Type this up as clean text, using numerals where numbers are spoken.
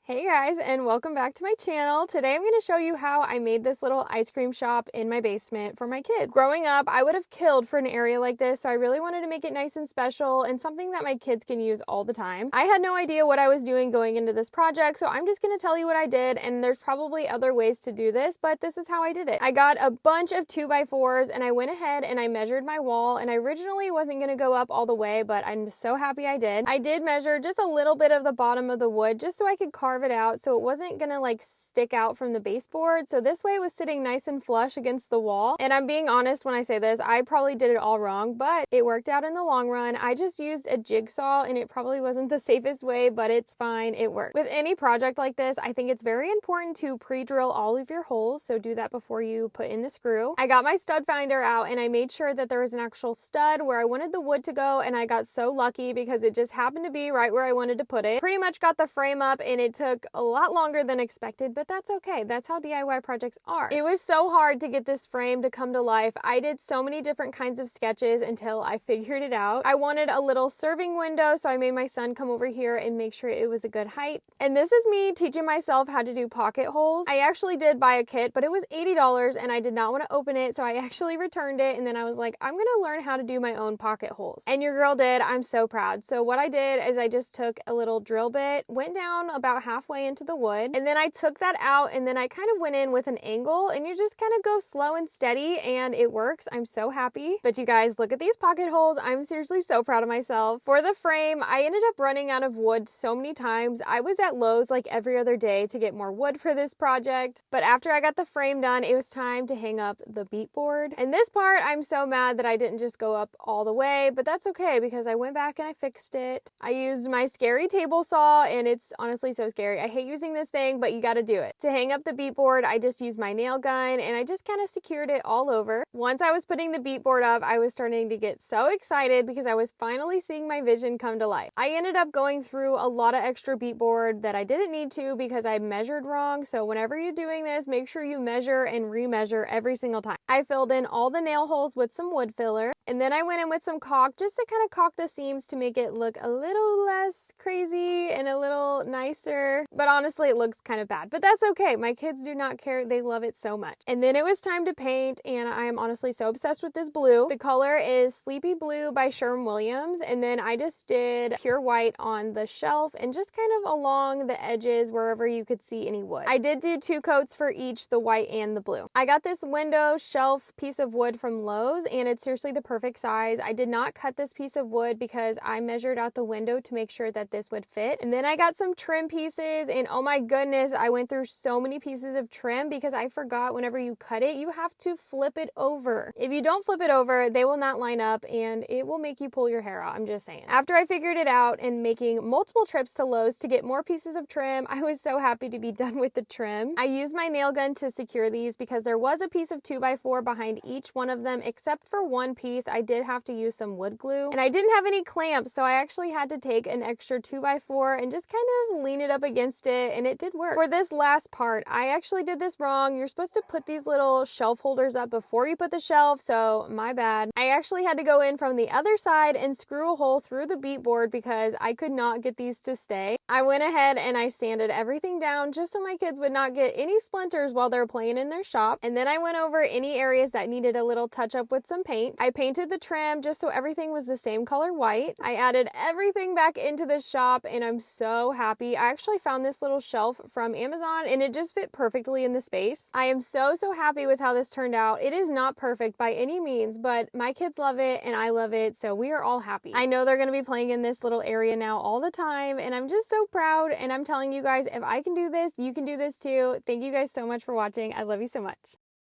Hey guys, and welcome back to my channel. Today I'm going to show you how I made this little ice cream shop in my basement for my kids. Growing up, I would have killed for an area like this, so I really wanted to make it nice and special and something that my kids can use all the time. I had no idea what I was doing going into this project, so I'm just going to tell you what I did, and there's probably other ways to do this, but this is how I did it. I got a bunch of 2x4s and I went ahead and I measured my wall, and I originally wasn't going to go up all the way, but I'm so happy I did. I did measure just a little bit of the bottom of the wood just so I could carve it out so it wasn't gonna like stick out from the baseboard. So this way it was sitting nice and flush against the wall. And I'm being honest when I say this, I probably did it all wrong, but it worked out in the long run. I just used a jigsaw and it probably wasn't the safest way, but it's fine, it worked. With any project like this, I think it's very important to pre-drill all of your holes, so do that before you put in the screw. I got my stud finder out and I made sure that there was an actual stud where I wanted the wood to go, and I got so lucky because it just happened to be right where I wanted to put it. Pretty much got the frame up and it took a lot longer than expected, but that's okay. That's how DIY projects are. It was so hard to get this frame to come to life. I did so many different kinds of sketches until I figured it out. I wanted a little serving window, so I made my son come over here and make sure it was a good height. And this is me teaching myself how to do pocket holes. I actually did buy a kit, but it was $80 and I did not want to open it, so I actually returned it, and then I was like, I'm gonna learn how to do my own pocket holes. And your girl did. I'm so proud. So what I did is I just took a little drill bit, went down about halfway into the wood, and then I took that out, and then I kind of went in with an angle, and you just kind of go slow and steady, and it works. I'm so happy. But you guys, look at these pocket holes. I'm seriously so proud of myself. For the frame, I ended up running out of wood so many times. I was at Lowe's like every other day to get more wood for this project. But after I got the frame done, it was time to hang up the beat board. And this part, I'm so mad that I didn't just go up all the way, but that's okay because I went back and I fixed it. I used my scary table saw, and it's honestly so scary. I hate using this thing, but you gotta do it. To hang up the beat board, I just used my nail gun and I just kind of secured it all over. Once I was putting the beat board up, I was starting to get so excited because I was finally seeing my vision come to life. I ended up going through a lot of extra beat board that I didn't need to because I measured wrong. So whenever you're doing this, make sure you measure and remeasure every single time. I filled in all the nail holes with some wood filler, and then I went in with some caulk just to kind of caulk the seams to make it look a little less crazy and a little nicer. But honestly, it looks kind of bad, but that's okay. My kids do not care. They love it so much. And then it was time to paint, and I am honestly so obsessed with this blue. The color is Sleepy Blue by Sherwin-Williams, and then I just did pure white on the shelf and just kind of along the edges wherever you could see any wood. I did do 2 coats for each, the white and the blue. I got this window shelf piece of wood from Lowe's, and it's seriously the perfect size. I did not cut this piece of wood because I measured out the window to make sure that this would fit. And then I got some trim pieces, and oh my goodness, I went through so many pieces of trim because I forgot whenever you cut it, you have to flip it over. If you don't flip it over, they will not line up and it will make you pull your hair out. I'm just saying. After I figured it out and making multiple trips to Lowe's to get more pieces of trim, I was so happy to be done with the trim. I used my nail gun to secure these because there was a piece of 2x4 behind each one of them, except for one piece. I did have to use some wood glue, and I didn't have any clamps, so I actually had to take an extra 2x4 and just kind of lean it up against it, and it did work. For this last part, I actually did this wrong. You're supposed to put these little shelf holders up before you put the shelf, so my bad. I actually had to go in from the other side and screw a hole through the beat board because I could not get these to stay. I went ahead and I sanded everything down just so my kids would not get any splinters while they're playing in their shop. And then I went over any areas that needed a little touch up with some paint. I painted the trim just so everything was the same color white. I added everything back into the shop, and I'm so happy. I actually found this little shelf from Amazon and it just fit perfectly in the space. I am so happy with how this turned out. It is not perfect by any means, but my kids love it and I love it, so we are all happy. I know they're going to be playing in this little area now all the time, and I'm just so proud, and I'm telling you guys, if I can do this, you can do this too. Thank you guys so much for watching. I love you so much.